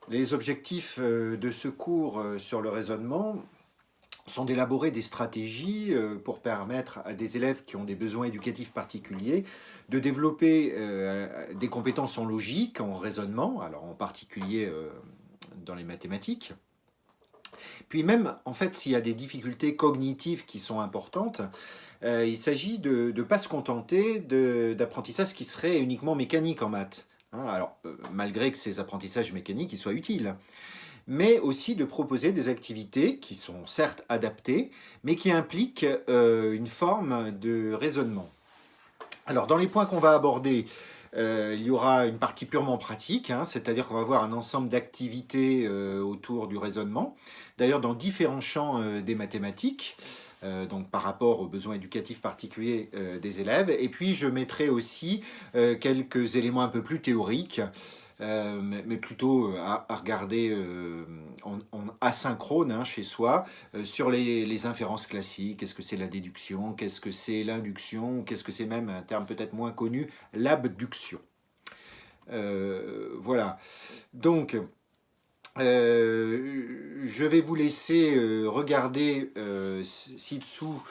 Les objectifs de ce cours sur le raisonnement sont d'élaborer des stratégies pour permettre à des élèves qui ont des besoins éducatifs particuliers de développer des compétences en logique, en raisonnement, alors en particulier dans les mathématiques. Puis même, en fait, s'il y a des difficultés cognitives qui sont importantes, il s'agit de ne pas se contenter d'apprentissage qui serait uniquement mécanique en maths. Hein, alors, malgré que ces apprentissages mécaniques ils soient utiles, mais aussi de proposer des activités qui sont certes adaptées, mais qui impliquent une forme de raisonnement. Alors, dans les points qu'on va aborder, il y aura une partie purement pratique, hein, c'est-à-dire qu'on va voir un ensemble d'activités autour du raisonnement, d'ailleurs dans différents champs des mathématiques, donc par rapport aux besoins éducatifs particuliers des élèves. Et puis je mettrai aussi quelques éléments un peu plus théoriques, mais plutôt à regarder en asynchrone hein, chez soi, sur les inférences classiques. Qu'est-ce que c'est la déduction? Qu'est-ce que c'est l'induction? Qu'est-ce que c'est même un terme peut-être moins connu, l'abduction? Voilà. Donc, je vais vous laisser regarder ci-dessous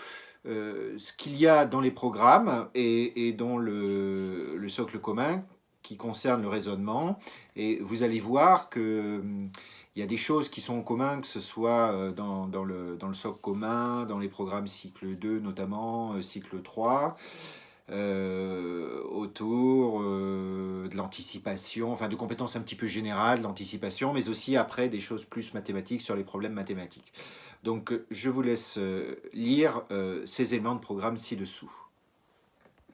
ce qu'il y a dans les programmes et dans le socle commun qui concerne le raisonnement. Et vous allez voir que il y a des choses qui sont en commun, que ce soit dans le socle commun, dans les programmes cycle 2 notamment, cycle 3 autour de l'anticipation, enfin de compétences un petit peu générales, l'anticipation, mais aussi après des choses plus mathématiques sur les problèmes mathématiques. Donc je vous laisse lire ces éléments de programme ci-dessous.